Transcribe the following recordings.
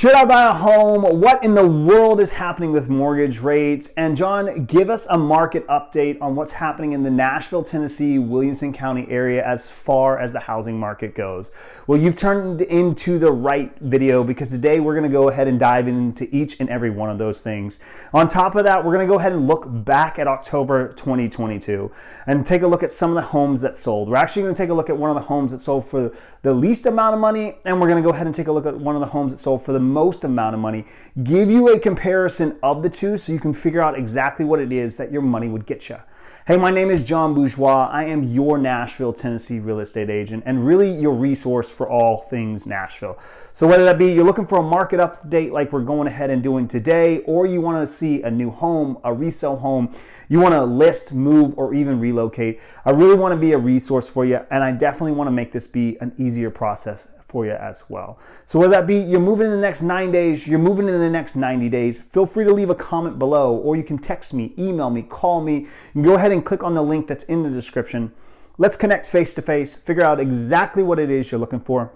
Should I buy a home? What in the world is happening with mortgage rates? And John, give us a market update on what's happening in the Nashville, Tennessee, Williamson County area as far as the housing market goes. Well, you've turned into the right video because today we're going to go ahead and dive into each and every one of those things. On top of that, we're going to go ahead and look back at October 2022 and take a look at some of the homes that sold. We're actually going to take a look at one of the homes that sold for the least amount of money, and we're going to go ahead and take a look at one of the homes that sold for the most amount of money, give you a comparison of the two so you can figure out exactly what it is that your money would get you. Hey, my name is John Bourgeois. I am your Nashville, Tennessee real estate agent and really your resource for all things Nashville. So whether that be you're looking for a market update like we're going ahead and doing today, or you want to see a new home, a resale home, you want to list, move, or even relocate, I really want to be a resource for you, and I definitely want to make this be an easier process for you as well. So whether that be you're moving in the next 9 days, you're moving in the next 90 days, feel free to leave a comment below, or you can text me, email me, call me. You can go ahead and click on the link that's in the description. Let's connect face to face, figure out exactly what it is you're looking for,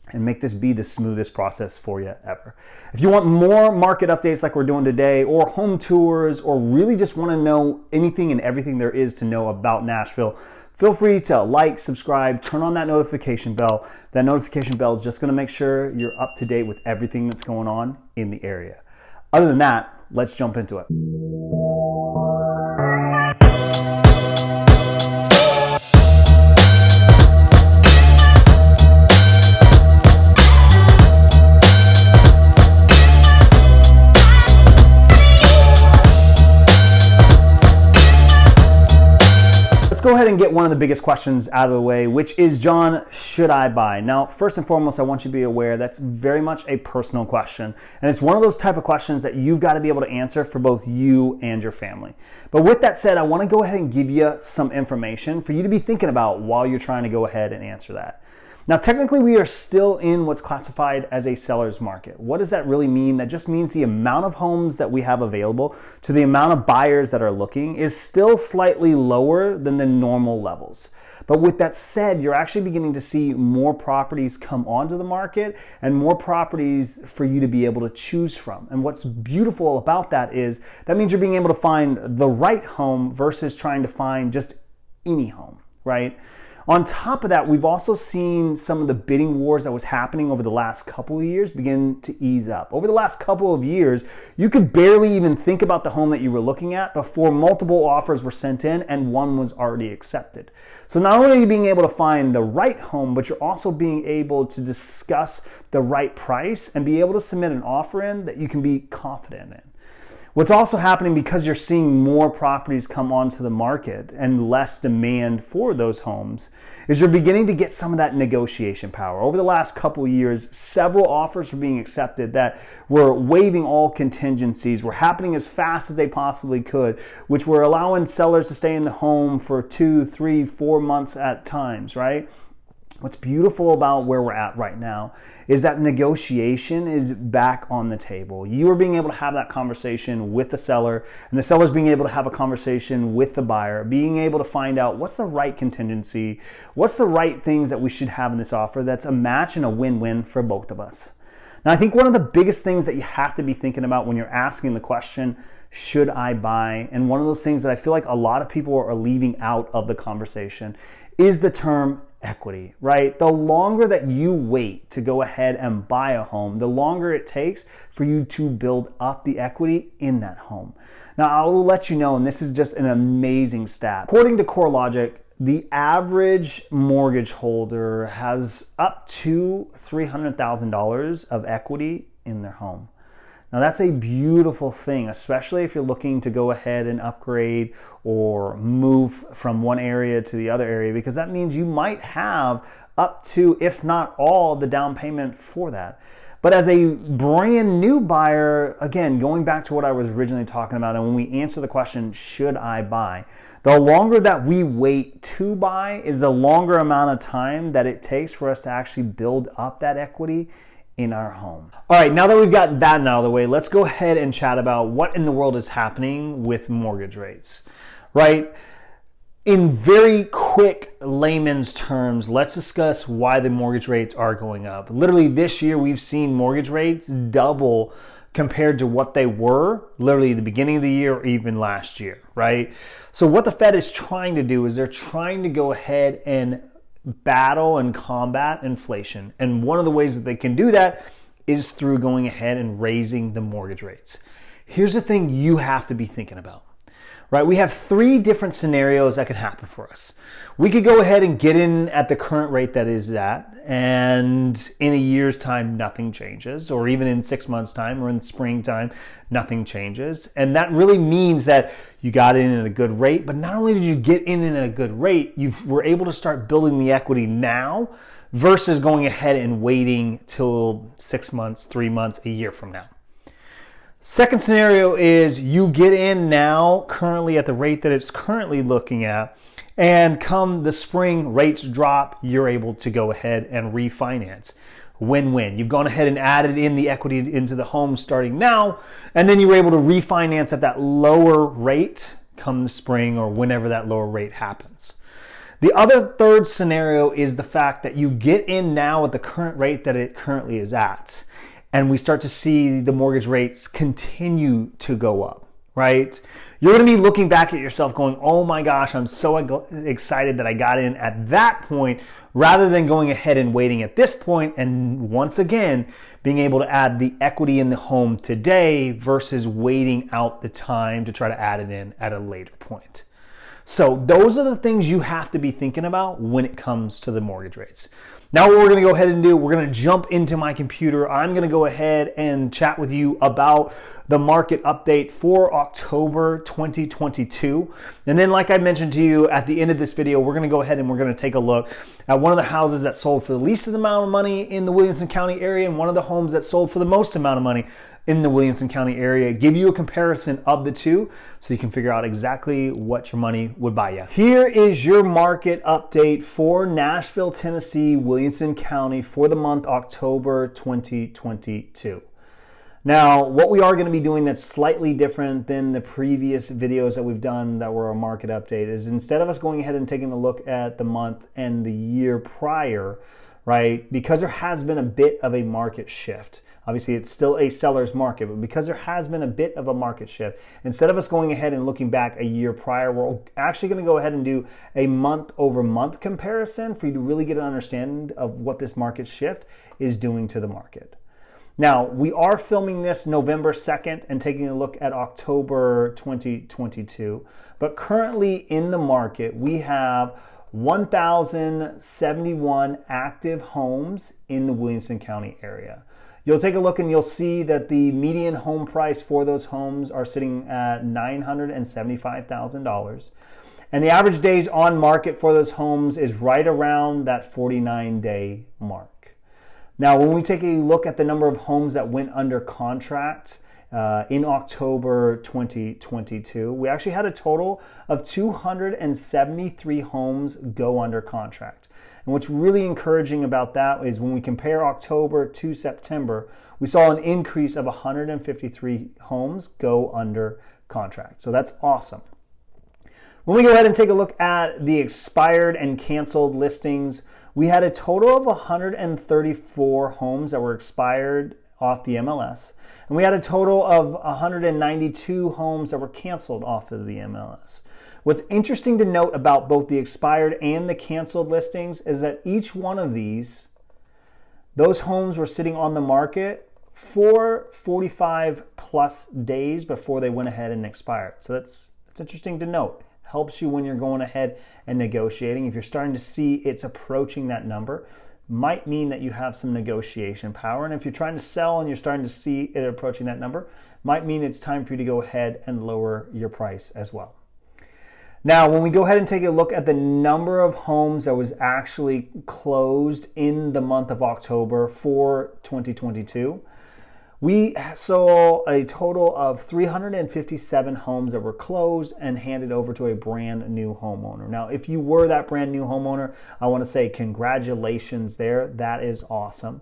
and make this be the smoothest process for you ever. If you want more market updates like we're doing today, or home tours, or really just want to know anything and everything there is to know about Nashville, feel free to like, subscribe, turn on that notification bell. That notification bell is just going to make sure you're up to date with everything that's going on in the area. Other than that, let's jump into it. Let's go ahead and get one of the biggest questions out of the way, which is, John, should I buy? Now, first and foremost, I want you to be aware that's very much a personal question. And it's one of those type of questions that you've got to be able to answer for both you and your family. But with that said, I want to go ahead and give you some information for you to be thinking about while you're trying to go ahead and answer that. Now, technically, we are still in what's classified as a seller's market. What does that really mean? That just means the amount of homes that we have available to the amount of buyers that are looking is still slightly lower than the normal levels. But with that said, you're actually beginning to see more properties come onto the market and more properties for you to be able to choose from. And what's beautiful about that is that means you're being able to find the right home versus trying to find just any home, right? On top of that, we've also seen some of the bidding wars that was happening over the last couple of years begin to ease up. Over the last couple of years, you could barely even think about the home that you were looking at before multiple offers were sent in and one was already accepted. So not only are you being able to find the right home, but you're also being able to discuss the right price and be able to submit an offer in that you can be confident in. What's also happening, because you're seeing more properties come onto the market and less demand for those homes, is you're beginning to get some of that negotiation power. Over the last couple of years, several offers were being accepted that were waiving all contingencies, were happening as fast as they possibly could, which were allowing sellers to stay in the home for 2, 3, 4 months at times, right? What's beautiful about where we're at right now is that negotiation is back on the table. You are being able to have that conversation with the seller, and the seller's being able to have a conversation with the buyer, being able to find out what's the right contingency, what's the right things that we should have in this offer that's a match and a win-win for both of us. Now, I think one of the biggest things that you have to be thinking about when you're asking the question, should I buy? And one of those things that I feel like a lot of people are leaving out of the conversation is the term equity, right? The longer that you wait to go ahead and buy a home, the longer it takes for you to build up the equity in that home. Now, I will let you know, and this is just an amazing stat. According to CoreLogic, the average mortgage holder has up to $300,000 of equity in their home. Now, that's a beautiful thing, especially if you're looking to go ahead and upgrade or move from one area to the other area, because that means you might have up to, if not all, the down payment for that. But as a brand new buyer, again, going back to what I was originally talking about, and when we answer the question, should I buy? The longer that we wait to buy is the longer amount of time that it takes for us to actually build up that equity in our home. All right, now that we've gotten that out of the way, let's go ahead and chat about what in the world is happening with mortgage rates, right? In very quick layman's terms, let's discuss why the mortgage rates are going up. Literally this year, we've seen mortgage rates double compared to what they were literally the beginning of the year or even last year, right? So what the Fed is trying to do is they're trying to go ahead and battle and combat inflation. And one of the ways that they can do that is through going ahead and raising the mortgage rates. Here's the thing you have to be thinking about. Right, we have three different scenarios that could happen for us. We could go ahead and get in at the current rate that is at, and in a year's time, nothing changes, or even in 6 months' time or in the springtime, nothing changes. And that really means that you got in at a good rate, but not only did you get in at a good rate, you were able to start building the equity now versus going ahead and waiting till 6 months, 3 months, a year from now. Second scenario is you get in now currently at the rate that it's currently looking at, and come the spring rates drop, you're able to go ahead and refinance. Win-win. You've gone ahead and added in the equity into the home starting now, and then you were able to refinance at that lower rate come the spring or whenever that lower rate happens. The other third scenario is the fact that you get in now at the current rate that it currently is at, and we start to see the mortgage rates continue to go up, right? You're gonna be looking back at yourself going, oh my gosh, I'm so excited that I got in at that point, rather than going ahead and waiting at this point and once again, being able to add the equity in the home today versus waiting out the time to try to add it in at a later point. So those are the things you have to be thinking about when it comes to the mortgage rates. Now what we're gonna go ahead and do, we're gonna jump into my computer. I'm gonna go ahead and chat with you about the market update for October 2022. And then like I mentioned to you at the end of this video, we're gonna go ahead and we're gonna take a look at one of the houses that sold for the least amount of money in the Williamson County area and one of the homes that sold for the most amount of money in the Williamson County area, give you a comparison of the two so you can figure out exactly what your money would buy you. Here is your market update for Nashville, Tennessee, Williamson County for the month October 2022. Now, what we are going to be doing that's slightly different than the previous videos that we've done that were a market update is instead of us going ahead and taking a look at the month and the year prior, right, because there has been a bit of a market shift. Obviously, it's still a seller's market, but because there has been a bit of a market shift, instead of us going ahead and looking back a year prior, we're actually going to go ahead and do a month-over-month comparison for you to really get an understanding of what this market shift is doing to the market. Now, we are filming this November 2nd and taking a look at October 2022, but currently in the market, we have 1,071 active homes in the Williamson County area. You'll take a look and you'll see that the median home price for those homes are sitting at $975,000. And the average days on market for those homes is right around that 49-day mark. Now, when we take a look at the number of homes that went under contract in October 2022, we actually had a total of 273 homes go under contract. And what's really encouraging about that is when we compare October to September, we saw an increase of 153 homes go under contract. So that's awesome. When we go ahead and take a look at the expired and canceled listings, we had a total of 134 homes that were expired off the MLS. And we had a total of 192 homes that were canceled off of the MLS. What's interesting to note about both the expired and the canceled listings is that each one of those homes were sitting on the market for 45 plus days before they went ahead and expired. So that's interesting to note. Helps you when you're going ahead and negotiating. If you're starting to see it's approaching that number, might mean that you have some negotiation power. And if you're trying to sell and you're starting to see it approaching that number, might mean it's time for you to go ahead and lower your price as well. Now, when we go ahead and take a look at the number of homes that was actually closed in the month of October for 2022, we saw a total of 357 homes that were closed and handed over to a brand new homeowner. Now, if you were that brand new homeowner, I want to say congratulations there. That is awesome.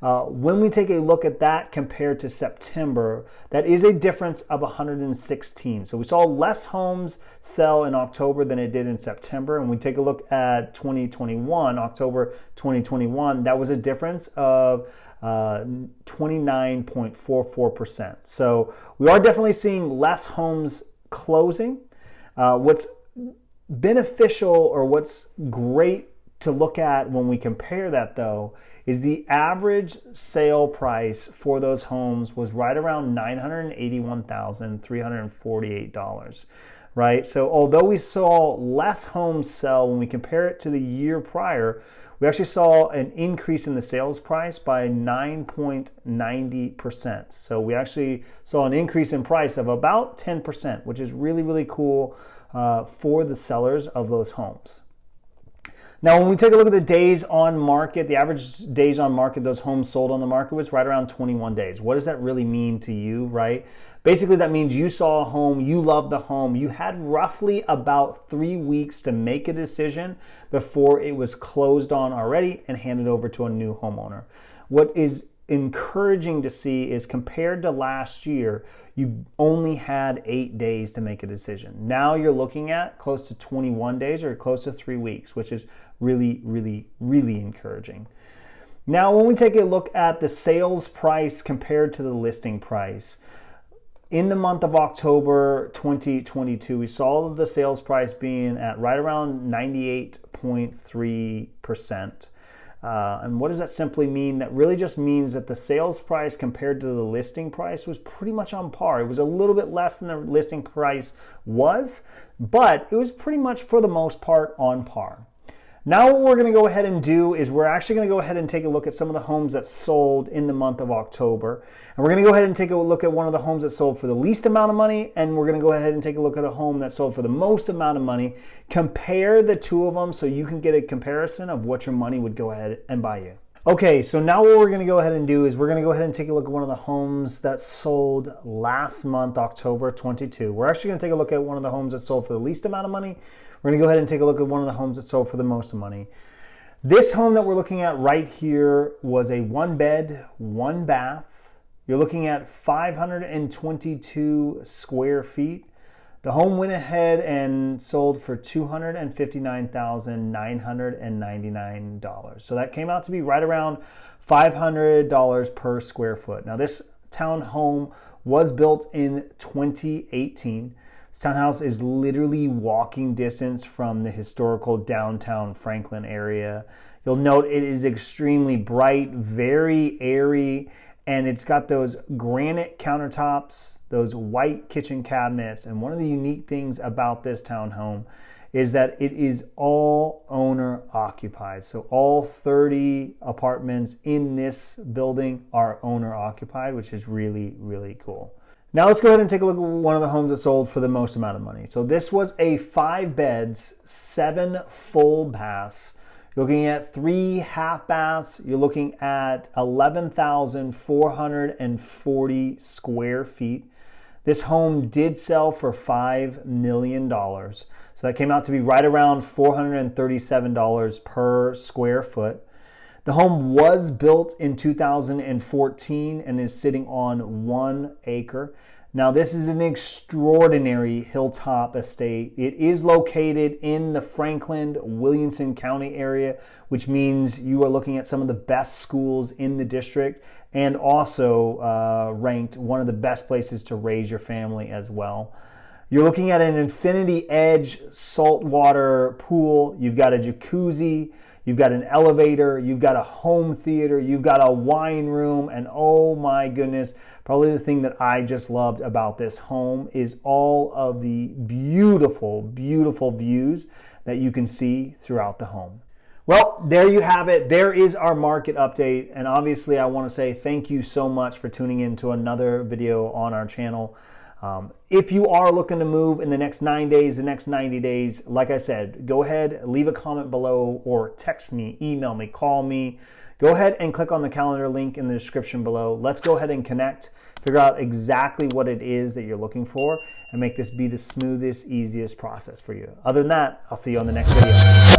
When we take a look at that compared to September, that is a difference of 116. So we saw less homes sell in October than it did in September. And we take a look at 2021, October 2021, that was a difference of 29.44%. So we are definitely seeing less homes closing. What's beneficial, or what's great to look at when we compare that though, is the average sale price for those homes was right around $981,348, right? So although we saw less homes sell when we compare it to the year prior, we actually saw an increase in the sales price by 9.90%. So we actually saw an increase in price of about 10%, which is really, really cool for the sellers of those homes. Now, when we take a look at the days on market, the average days on market those homes sold on the market was right around 21 days. What does that really mean to you, right? Basically, that means you saw a home, you loved the home, you had roughly about 3 weeks to make a decision before it was closed on already and handed over to a new homeowner. What is encouraging to see is, compared to last year, you only had 8 days to make a decision. Now you're looking at close to 21 days or close to 3 weeks, which is really, really, really encouraging. Now, when we take a look at the sales price compared to the listing price, in the month of October 2022, we saw the sales price being at right around 98.3%. And what does that simply mean? That really just means that the sales price compared to the listing price was pretty much on par. It was a little bit less than the listing price was, but it was pretty much for the most part on par. Now what we're going to go ahead and do is we're actually going to go ahead and take a look at some of the homes that sold in the month of October. And we're going to go ahead and take a look at one of the homes that sold for the least amount of money, and we're going to go ahead and take a look at a home that sold for the most amount of money. Compare the two of them so you can get a comparison of what your money would go ahead and buy you. Okay, so now what we're going to go ahead and do is we're going to go ahead and take a look at one of the homes that sold last month, October 22. We're actually going to take a look at one of the homes that sold for the least amount of money. We're going to go ahead and take a look at one of the homes that sold for the most money. This home that we're looking at right here was a 1-bed, 1-bath. You're looking at 522 square feet. The home went ahead and sold for $259,999. So that came out to be right around $500 per square foot. Now, this townhome was built in 2018. This townhouse is literally walking distance from the historical downtown Franklin area. You'll note it is extremely bright, very airy, and it's got those granite countertops, those white kitchen cabinets. And one of the unique things about this townhome is that it is all owner occupied. So all 30 apartments in this building are owner occupied, which is really, really cool. Now let's go ahead and take a look at one of the homes that sold for the most amount of money. So this was a 5 beds, 7 full baths. You're looking at 3 half baths. You're looking at 11,440 square feet. This home did sell for $5 million. So that came out to be right around $437 per square foot. The home was built in 2014 and is sitting on 1 acre. Now, this is an extraordinary hilltop estate. It is located in the Franklin, Williamson County area, which means you are looking at some of the best schools in the district, and also ranked one of the best places to raise your family as well. You're looking at an infinity edge saltwater pool. You've got a jacuzzi. You've got an elevator, you've got a home theater, you've got a wine room, and oh my goodness, probably the thing that I just loved about this home is all of the beautiful, beautiful views that you can see throughout the home. Well, there you have it. There is our market update, and obviously I want to say thank you so much for tuning in to another video on our channel. If you are looking to move in the next 9 days, the next 90 days, like I said, go ahead, leave a comment below, or text me, email me, call me. Go ahead and click on the calendar link in the description below. Let's go ahead and connect, figure out exactly what it is that you're looking for, and make this be the smoothest, easiest process for you. Other than that, I'll see you on the next video.